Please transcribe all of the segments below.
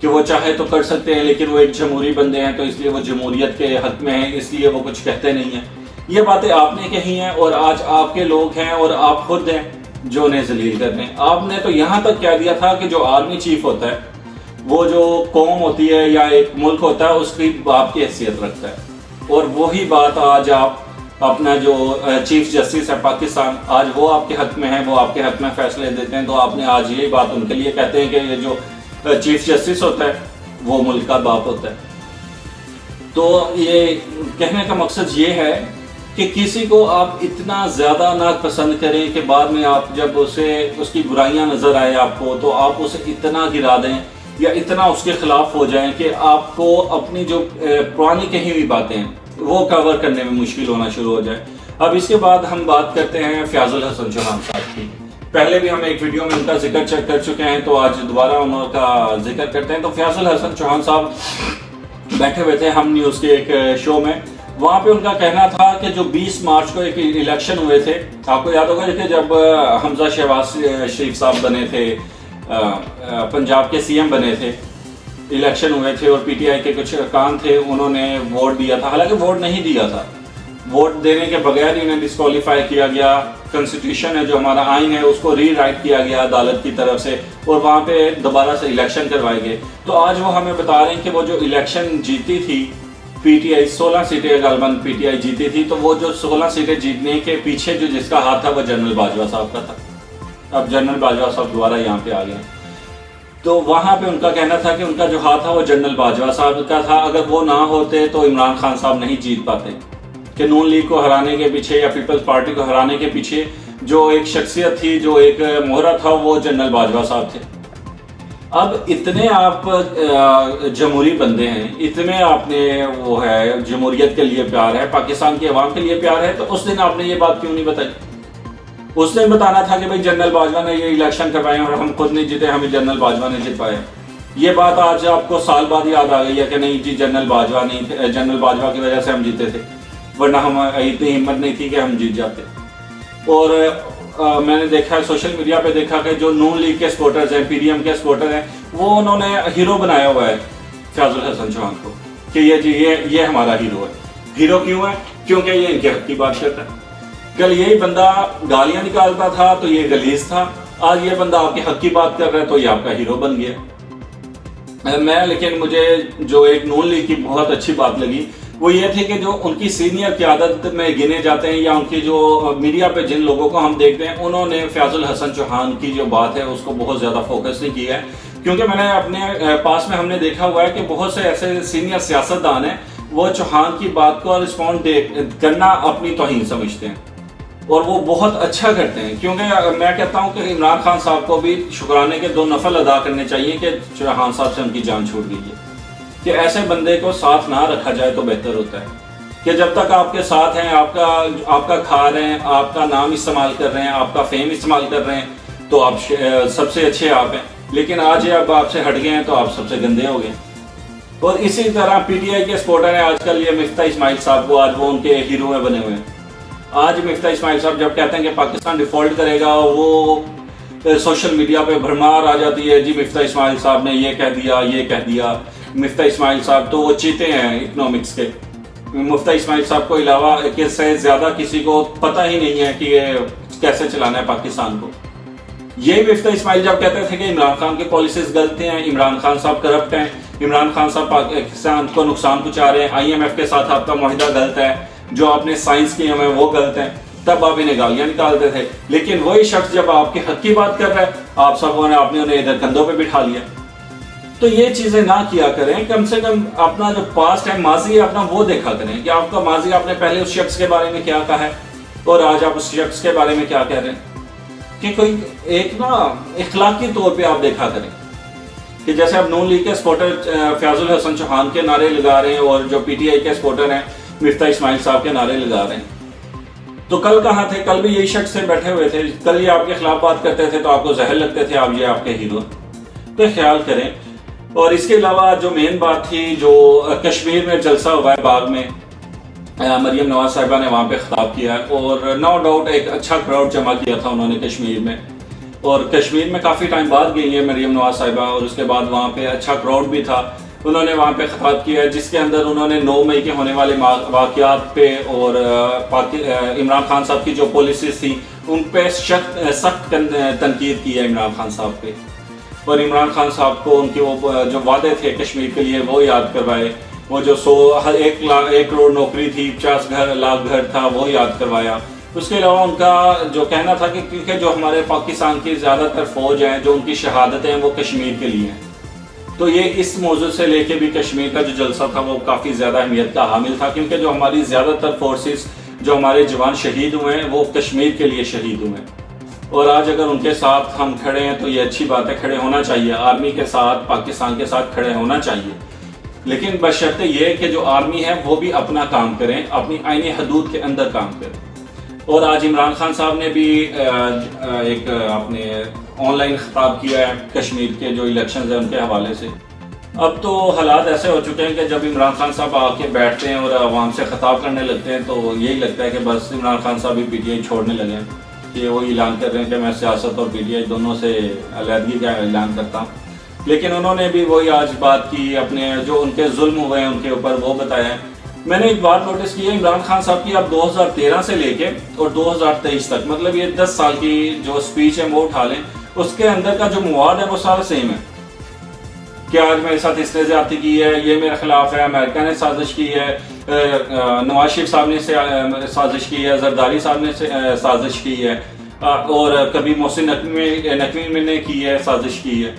کہ وہ چاہے تو کر سکتے ہیں، لیکن وہ ایک جمہوری بندے ہیں تو اس لیے وہ جمہوریت کے حق میں ہیں، اس لیے وہ کچھ کہتے نہیں ہیں۔ یہ باتیں آپ نے کہی ہیں اور آج آپ کے لوگ ہیں اور آپ خود ہیں جو انہیں ذلیل کر رہے ہیں۔ آپ نے تو یہاں تک کہہ دیا تھا کہ جو آرمی چیف ہوتا ہے وہ جو قوم ہوتی ہے یا ایک ملک ہوتا ہے اس کی باپ کی حیثیت رکھتا ہے، اور وہی بات آج آپ اپنا جو چیف جسٹس ہے پاکستان، آج وہ آپ کے حق میں ہیں، وہ آپ کے حق میں فیصلے دیتے ہیں، تو آپ نے آج یہی بات ان کے لیے کہتے ہیں کہ یہ جو چیف جسٹس ہوتا ہے وہ ملک کا باپ ہوتا ہے۔ تو یہ کہنے کا مقصد یہ ہے کہ کسی کو آپ اتنا زیادہ نہ پسند کریں کہ بعد میں آپ جب اس کی برائیاں نظر آئے آپ کو تو آپ اسے اتنا گرا دیں یا اتنا اس کے خلاف ہو جائیں کہ آپ کو اپنی جو پرانی کہی ہوئی باتیں ہیں وہ کور کرنے میں مشکل ہونا شروع ہو جائے۔ اب اس کے بعد ہم بات کرتے ہیں فیاض الحسن چوہان صاحب کی۔ پہلے بھی ہم ایک ویڈیو میں ان کا ذکر چیک کر چکے ہیں، تو آج دوبارہ ان کا ذکر کرتے ہیں۔ تو فیاض الحسن چوہان صاحب بیٹھے ہوئے تھے ہم نیوز کے ایک شو میں، وہاں پہ ان کا کہنا تھا کہ جو 20 مارچ کو ایک الیکشن ہوئے تھے، آپ کو یاد ہوگا کہ جب حمزہ شہباز شریف صاحب بنے تھے، پنجاب کے سی ایم بنے تھے، الیکشن ہوئے تھے اور پی ٹی آئی کے کچھ ارکان تھے، انہوں نے ووٹ دیا تھا، حالانکہ ووٹ نہیں دیا تھا، ووٹ دینے کے بغیر ہی انہیں ڈسکوالیفائی کیا گیا۔ کنسٹیٹیوشن ہے جو ہمارا آئین ہے اس کو ری رائٹ کیا گیا عدالت کی طرف سے، اور وہاں پہ دوبارہ سے الیکشن کروائے گئے۔ تو آج وہ ہمیں بتا رہے ہیں کہ وہ جو الیکشن جیتی تھی پی ٹی آئی، 16 سیٹیں غالباً پی ٹی آئی جیتی تھی، تو وہ جو 16 سیٹیں جیتنے کے پیچھے جو جس کا ہاتھ تھا وہ جنرل باجوہ صاحب کا تھا۔ اب جنرل باجوہ صاحب دوبارہ یہاں پہ آ گئے، تو وہاں پہ ان کا کہنا تھا کہ ان کا جو ہاتھ تھا وہ جنرل باجوہ صاحب کا تھا، اگر وہ نہ ہوتے تو عمران خان صاحب نہیں جیت پاتے، کہ نون لیگ کو ہرانے کے پیچھے یا پیپلز پارٹی کو ہرانے کے پیچھے جو ایک شخصیت تھی، جو ایک مہرہ تھا، وہ جنرل باجوہ صاحب تھے۔ اب اتنے آپ جمہوری بندے ہیں، اتنے آپ نے وہ ہے جمہوریت کے لیے پیار ہے، پاکستان کی عوام کے لیے پیار ہے، تو اس دن آپ نے یہ بات کیوں نہیں بتائی؟ اس دن بتانا تھا کہ بھائی جنرل باجوہ نے یہ الیکشن کروائے اور ہم خود نہیں جیتے، ہمیں جنرل باجوہ نے جتوایا۔ یہ بات آج آپ کو سال بعد یاد آ گئی ہے کہ نہیں جی جنرل باجوہ نہیں تھے، جنرل باجوہ کی وجہ سے ہم جیتے تھے، ورنہ ہم اتنی ہمت نہیں تھی کہ ہم جیت جاتے۔ اور میں نے دیکھا ہے سوشل میڈیا پہ دیکھا کہ جو نون لیگ کے سپورٹرز ہیں، پی ڈی ایم کے سپورٹر ہیں، وہ انہوں نے ہیرو بنایا ہوا ہے فیاض الحسن چوہان کو، کہ یہ ہمارا ہیرو ہے۔ ہیرو کیوں ہے؟ کیونکہ یہ ان کے حق کی بات کرتا ہے۔ کل یہی بندہ گالیاں نکالتا تھا تو یہ غلیظ تھا، آج یہ بندہ آپ کے حق کی بات کر رہا ہے تو یہ آپ کا ہیرو بن گیا۔ لیکن مجھے جو ایک نون لیگ کی بہت اچھی بات لگی وہ یہ تھی کہ جو ان کی سینئر قیادت میں گنے جاتے ہیں یا ان کی جو میڈیا پہ جن لوگوں کو ہم دیکھتے ہیں، انہوں نے فیاض الحسن چوہان کی جو بات ہے اس کو بہت زیادہ فوکس نہیں کیا ہے، کیونکہ میں نے اپنے پاس میں ہم نے دیکھا ہوا ہے کہ بہت سے ایسے سینئر سیاستدان ہیں وہ چوہان کی بات کو رسپونڈ کرنا اپنی توہین سمجھتے ہیں، اور وہ بہت اچھا کرتے ہیں، کیونکہ میں کہتا ہوں کہ عمران خان صاحب کو بھی شکرانے کے 2 نفل ادا کرنے چاہیے کہ چوہان صاحب سے ان کی جان چھوٹ گئی ہے، کہ ایسے بندے کو ساتھ نہ رکھا جائے تو بہتر ہوتا ہے، کہ جب تک آپ کے ساتھ ہیں، آپ کا کھا رہے ہیں، آپ کا نام استعمال کر رہے ہیں، آپ کا فیم استعمال کر رہے ہیں، تو آپ سب سے اچھے آپ ہیں، لیکن آج یہ اب آپ سے ہٹ گئے ہیں تو آپ سب سے گندے ہو گئے۔ اور اسی طرح پی ٹی آئی کے سپورٹر ہیں آج کل، یہ مفتاح اسماعیل صاحب کو آج وہ ان کے ہیرو میں بنے ہوئے ہیں۔ آج مفتاح اسماعیل صاحب جب کہتے ہیں کہ پاکستان ڈیفالٹ کرے گا، وہ سوشل میڈیا پہ بھرمار آ جاتی ہے، جی مفتاح اسماعیل صاحب نے یہ کہہ دیا۔ مفتاح اسماعیل صاحب تو وہ چیتے ہیں اکنامکس کے، مفتاح اسماعیل صاحب کو علاوہ کہ سے زیادہ کسی کو پتہ ہی نہیں ہے کہ یہ کیسے چلانا ہے پاکستان کو۔ یہی مفتاح اسماعیل جب کہتے تھے کہ عمران خان کی پالیسیز غلط ہیں، عمران خان صاحب کرپٹ ہیں، عمران خان صاحب پاکستان کو نقصان پہنچا رہے ہیں، آئی ایم ایف کے ساتھ آپ کا معاہدہ غلط ہے، جو آپ نے سائنس کی ہمیں وہ غلط ہیں، تب آپ انہیں گالیاں نکالتے تھے، لیکن وہی شخص جب آپ کے حق کی بات کر رہا ہے، آپ سب نے آپ نے انہیں ادھر کندھوں پہ بٹھا لیا۔ تو یہ چیزیں نہ کیا کریں، کم سے کم اپنا جو پاسٹ ہے، ماضی ہے اپنا، وہ دیکھا کریں کہ آپ کا ماضی آپ نے پہلے اس شخص کے بارے میں کیا کہا ہے اور آج آپ اس شخص کے بارے میں کیا کہہ رہے ہیں، کہ کوئی ایک نا اخلاقی طور پہ آپ دیکھا کریں، کہ جیسے اب نون لیگ کے سپورٹر فیاض الحسن چوہان کے نعرے لگا رہے ہیں اور جو پی ٹی آئی کے سپورٹر ہیں مفتاح اسماعیل صاحب کے نعرے لگا رہے ہیں، تو کل کہاں تھے؟ کل بھی یہی شخص سے بیٹھے ہوئے تھے، کل یہ آپ کے خلاف بات کرتے تھے تو آپ کو زہر لگتے تھے، آپ یہ آپ کے ہیرو، تو خیال کریں۔ اور اس کے علاوہ جو مین بات تھی، جو کشمیر میں جلسہ ہوا ہے باغ میں، مریم نواز صاحبہ نے وہاں پہ خطاب کیا ہے، اور نو ڈاؤٹ ایک اچھا کراؤڈ جمع کیا تھا انہوں نے کشمیر میں، اور کشمیر میں کافی ٹائم بعد گئی ہے مریم نواز صاحبہ، اور اس کے بعد وہاں پہ اچھا کراؤڈ بھی تھا. انہوں نے وہاں پہ خطاب کیا ہے جس کے اندر انہوں نے 9 مئی کے ہونے والے واقعات پہ اور عمران خان صاحب کی جو پالیسیز تھیں ان پہ سخت تنقید کی ہے عمران خان صاحب پہ. اور عمران خان صاحب کو ان کے وہ جو وعدے تھے کشمیر کے لیے وہ یاد کروائے. وہ جو 1 کروڑ نوکری تھی، 50 لاکھ گھر تھا، وہ یاد کروایا. اس کے علاوہ ان کا جو کہنا تھا کہ کیونکہ جو ہمارے پاکستان کی زیادہ تر فوج ہیں جو ان کی شہادتیں ہیں وہ کشمیر کے لیے ہیں، تو یہ اس موضوع سے لے کے بھی کشمیر کا جو جلسہ تھا وہ کافی زیادہ اہمیت کا حامل تھا، کیونکہ جو ہماری زیادہ تر فورسز جو ہمارے جوان شہید ہوئے ہیں وہ کشمیر کے لیے شہید ہوئے ہیں. اور آج اگر ان کے ساتھ ہم کھڑے ہیں تو یہ اچھی بات ہے، کھڑے ہونا چاہیے، آرمی کے ساتھ پاکستان کے ساتھ کھڑے ہونا چاہیے. لیکن بشرطے یہ کہ جو آرمی ہے وہ بھی اپنا کام کریں، اپنی آئینی حدود کے اندر کام کریں. اور آج عمران خان صاحب نے بھی ایک اپنے آن لائن خطاب کیا ہے کشمیر کے جو الیکشنز ہیں ان کے حوالے سے. اب تو حالات ایسے ہو چکے ہیں کہ جب عمران خان صاحب آ کے بیٹھتے ہیں اور عوام سے خطاب کرنے لگتے ہیں تو یہی لگتا ہے کہ بس عمران خان صاحب بھی پی ٹی آئی چھوڑنے لگے ہیں، کہ وہ اعلان کر رہے ہیں کہ میں سیاست اور پی ٹی آئی دونوں سے علیحدگی کا اعلان کرتا ہوں. لیکن انہوں نے بھی وہی آج بات کی، اپنے جو ان کے ظلم ہوئے ہیں ان کے اوپر وہ بتایا ہے. میں نے ایک بات نوٹس کی ہے عمران خان صاحب کی، اب 2013 سے لے کے اور 2023 تک، مطلب یہ 10 سال کی جو اسپیچ ہے وہ اٹھا لیں، اس کے اندر کا جو مواد ہے وہ سارا سیم ہے. کہ آج میرے ساتھ اس نے زیادتی کی ہے، یہ میرے خلاف ہے، امریکہ نے سازش کی ہے، نواز شریف صاحب نے سازش کی ہے، زرداری صاحب نے سازش کی ہے، اور کبھی محسن نقوی نے کی ہے، سازش کی ہے.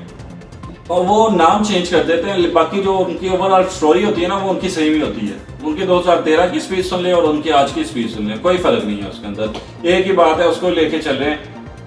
اور وہ نام چینج کر دیتے ہیں، باقی جو ان کی اوور آل سٹوری ہوتی ہے نا وہ ان کی سیم ہی ہوتی ہے. ان کی 2013 کی اسپیچ سن لیں اور ان کی آج کی اسپیچ سن لیں، کوئی فرق نہیں ہے اس کے اندر. ایک ہی بات ہے، اس کو لے کے چل رہے ہیں.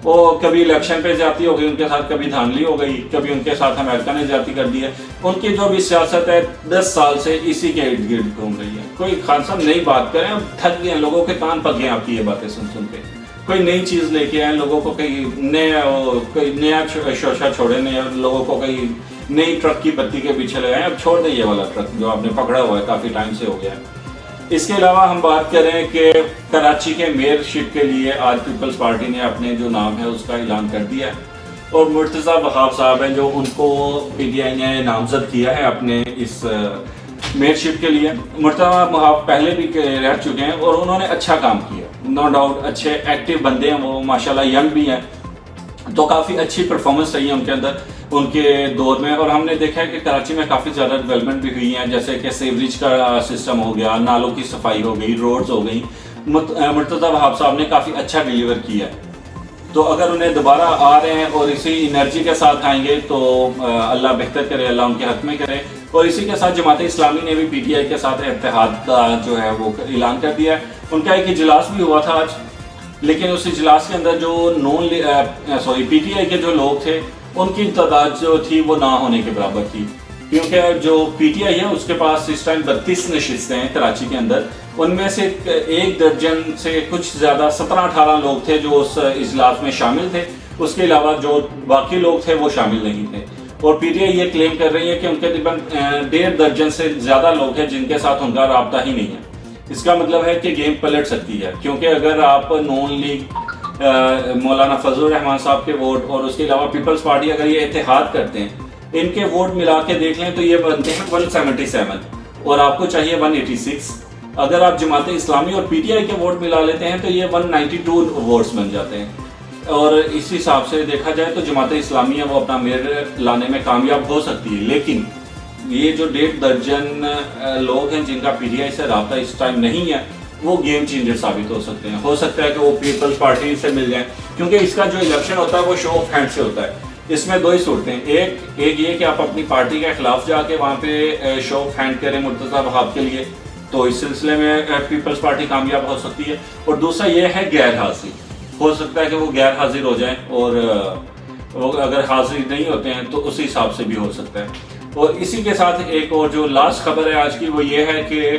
وہ کبھی الیکشن پہ زیادتی ہو گئی ان کے ساتھ، کبھی دھاندلی ہو گئی، کبھی ان کے ساتھ امریکہ نے زیادتی کر دی ہے. ان کی جو بھی سیاست ہے 10 سال سے اسی کے ارد گرد گھوم رہی ہے. کوئی خان صاحب نئی بات کریں، اب تھک گئے ہیں، لوگوں کے کان پک گئے ہیں آپ کی یہ باتیں سن سن کے. کوئی نئی چیز لے کے آئیں، لوگوں کو کوئی نیا شوشہ چھوڑے، لوگوں کو کئی نئی ٹرک کی بتی کے پیچھے لگائیں. اب چھوڑ دیں یہ والا ٹرک جو آپ نے پکڑا ہوا ہے، کافی ٹائم سے ہو گیا ہے. اس کے علاوہ ہم بات کریں کہ کراچی کے میئر شپ کے لیے آج پیپلز پارٹی نے اپنے جو نام ہے اس کا اعلان کر دیا ہے، اور مرتضیٰ وہاب صاحب ہیں جو ان کو پی ٹی آئی نے نامزد کیا ہے اپنے اس میئر شپ کے لیے. مرتضیٰ وہاب پہلے بھی رہ چکے ہیں اور انہوں نے اچھا کام کیا، نو ڈاؤٹ اچھے ایکٹیو بندے ہیں وہ، ماشاءاللہ ینگ بھی ہیں، تو کافی اچھی پرفارمنس رہی ہے ان کے اندر ان کے دور میں. اور ہم نے دیکھا ہے کہ کراچی میں کافی زیادہ ڈیولپمنٹ بھی ہوئی ہیں، جیسے کہ سیوریج کا سسٹم ہو گیا، نالوں کی صفائی ہو گئی، روڈز ہو گئی. مرتضیٰ وہاب صاحب نے کافی اچھا ڈیلیور کیا ہے. تو اگر انہیں دوبارہ آ رہے ہیں اور اسی انرجی کے ساتھ آئیں گے تو اللہ بہتر کرے، اللہ ان کے حق میں کرے. اور اسی کے ساتھ جماعت اسلامی نے بھی پی ٹی آئی کے ساتھ اتحاد کا جو ہے وہ اعلان کر دیا ہے. ان کا ایک اجلاس بھی ہوا تھا آج، لیکن اس اجلاس کے اندر جو پی ٹی آئی کے جو لوگ تھے ان کی تعداد جو تھی وہ نہ ہونے کے برابر تھی، کیونکہ جو پی ٹی آئی ہے اس کے پاس اس ٹائم 32 نشستیں ہیں کراچی کے اندر. ان میں سے 1 درجن سے کچھ زیادہ 17-18 لوگ تھے جو اس اجلاس میں شامل تھے. اس کے علاوہ جو باقی لوگ تھے وہ شامل نہیں تھے. اور پی ٹی آئی یہ کلیم کر رہی ہے کہ ان کے تقریباً 1.5 درجن سے زیادہ لوگ ہیں جن کے ساتھ ان کا رابطہ ہی نہیں ہے. اس کا مطلب ہے کہ گیم پلٹ سکتی ہے، کیونکہ اگر آپ نون لیگ مولانا فضل الرحمان صاحب کے ووٹ اور اس کے علاوہ پیپلز پارٹی اگر یہ اتحاد کرتے ہیں، ان کے ووٹ ملا کے دیکھ لیں تو یہ بنتے ہیں 177 اور آپ کو چاہیے 186. اگر آپ جماعت اسلامی اور پی ٹی آئی کے ووٹ ملا لیتے ہیں تو یہ 192 ووٹس بن جاتے ہیں. اور اس حساب سے دیکھا جائے تو جماعت اسلامی ہے وہ اپنا میئر لانے میں کامیاب ہو سکتی ہے. لیکن یہ جو 1.5 درجن لوگ ہیں جن کا پی ٹی آئی سے رابطہ اس ٹائم نہیں ہے وہ گیم چینجر ثابت ہو سکتے ہیں. ہو سکتا ہے کہ وہ پیپلز پارٹی سے مل جائیں، کیونکہ اس کا جو الیکشن ہوتا ہے وہ شو آف ہینڈ سے ہوتا ہے. اس میں 2 ہی صورتیں، ایک یہ کہ آپ اپنی پارٹی کے خلاف جا کے وہاں پہ شو آف ہینڈ کریں مرتضیٰ وہاب کے لیے، تو اس سلسلے میں پیپلز پارٹی کامیاب ہو سکتی ہے. اور دوسرا یہ ہے غیر حاضری. ہو سکتا ہے کہ وہ غیر حاضر ہو جائیں، اور وہ اگر حاضر نہیں ہوتے ہیں تو اسی حساب سے بھی ہو سکتا ہے. اور اسی کے ساتھ ایک اور جو لاسٹ خبر ہے آج کی وہ یہ ہے کہ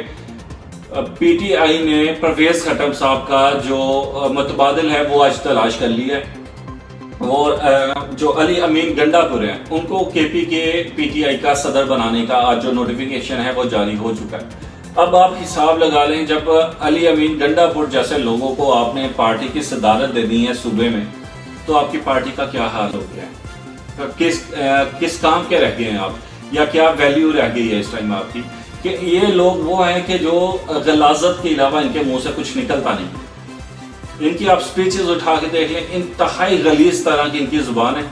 پی ٹی آئی نے پرویز خٹک صاحب کا جو متبادل ہے وہ آج تلاش کر لی ہے. اور جو علی امین گنڈا پور ہیں ان کو کے پی کے پی ٹی آئی کا صدر بنانے کا آج جو نوٹیفیکیشن ہے وہ جاری ہو چکا ہے. اب آپ حساب لگا لیں، جب علی امین گنڈا پور جیسے لوگوں کو آپ نے پارٹی کی صدارت دے دی ہے صوبے میں، تو آپ کی پارٹی کا کیا حال ہو گیا ہے؟ کس کام کے رہ گئے ہیں آپ، یا کیا ویلیو رہ گئی ہے اس ٹائم آپ کی؟ کہ یہ لوگ وہ ہیں کہ جو غلاظت کے علاوہ ان کے منہ سے کچھ نکلتا نہیں۔ ان کی آپ سپیچز اٹھا کے دیکھ لیں، انتہائی غلیظ طرح کی ان کی زبان ہے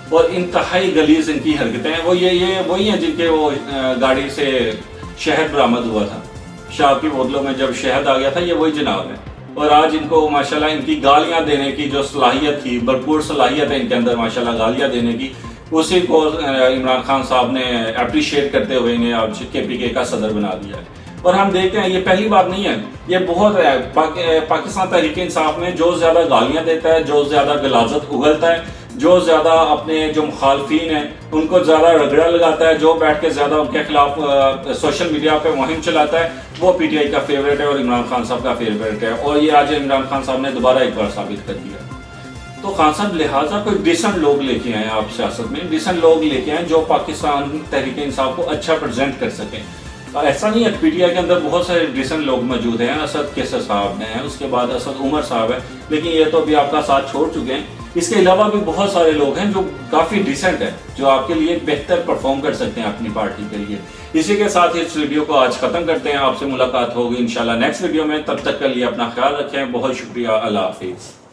اور انتہائی غلیظ ان کی حرکتیں ہیں۔ وہ یہ وہی ہیں جن کے وہ گاڑی سے شہد برآمد ہوا تھا، شراب کی بوتلوں میں جب شہد آ گیا تھا، یہ وہی جناب ہیں۔ اور آج ان کو ماشاءاللہ ان کی گالیاں دینے کی جو صلاحیت تھی، بھرپور صلاحیت ہے ان کے اندر ماشاءاللہ گالیاں دینے کی، اسی کو عمران خان صاحب نے اپریشیٹ کرتے ہوئے انہیں آج KPK کا صدر بنا دیا ہے۔ اور ہم دیکھتے ہیں یہ پہلی بات نہیں ہے، یہ بہت ہے پاکستان تحریک انصاف میں، جو زیادہ گالیاں دیتا ہے، جو زیادہ غلاظت اگلتا ہے، جو زیادہ اپنے جو مخالفین ہیں ان کو زیادہ رگڑا لگاتا ہے، جو بیٹھ کے زیادہ ان کے خلاف سوشل میڈیا پہ مہم چلاتا ہے، وہ PTI کا فیوریٹ ہے اور عمران خان صاحب کا فیوریٹ ہے۔ اور یہ آج عمران خان صاحب نے دوبارہ ایک بار ثابت کر دیا۔ تو خان صاحب لہٰذا کوئی ڈیسنٹ لوگ لے کے آئیں، آپ سیاست میں ڈیسنٹ لوگ لے کے آئیں جو پاکستان تحریک انصاف کو اچھا پریزنٹ کر سکیں۔ ایسا نہیں ہے، PTI کے اندر بہت سارے ڈیسنٹ لوگ موجود ہیں، اسد کیسر صاحب ہیں، اس کے بعد اسد عمر صاحب ہیں، لیکن یہ تو ابھی آپ کا ساتھ چھوڑ چکے ہیں۔ اس کے علاوہ بھی بہت سارے لوگ ہیں جو کافی ڈیسنٹ ہیں، جو آپ کے لیے بہتر پرفارم کر سکتے ہیں اپنی پارٹی کے لیے۔ اسی کے ساتھ اس ویڈیو کو آج ختم کرتے ہیں، آپ سے ملاقات ہوگی انشاءاللہ نیکسٹ ویڈیو میں، تب تک کے لیے اپنا خیال رکھیں، بہت شکریہ، اللہ حافظ۔